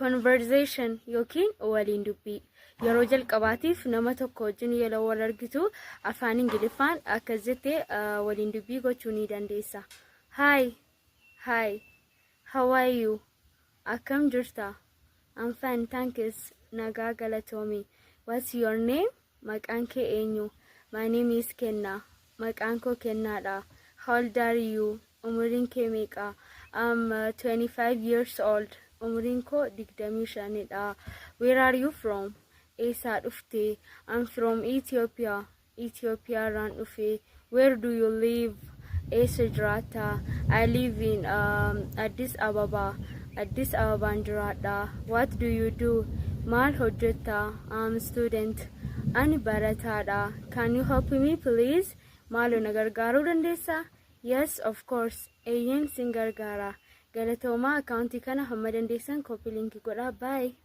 conversation yookiin waliin dubbii yeroo jalqabaatiif nama tokko wajjin yeroo wal argitu afaan ingiliffaan akka jettee waliin dubbii gochuu ni dandeessa. Hi, how are you? Akkam jirta? I'm fine, thanks. Nagaa galatoomi. What's your name? Maqaan kee eenyu? My name is Kenna. Maqaan koo Kennaadha. How old are you? Umuriin kee meeqa? I'm 25 years old. Umuriin koo 25dha. Where are you from? Eessaa dhufte? I'm from Ethiopia. Ethiopia irraan dhufe. Where do you live? Eessa jiraata? I live in Addis Ababa. Addis Ababaan jiraadha. What do you do? Maal hojjetta? I'm student. Ani barataadha. Can you help me please? Maaloo na gargaaruu dandeessaa? Yes, of course. Eeyyeen sin gargaara. Galatoomaa akaawuntii kana hamma dandeessan koppii linkii godhaa. Bye.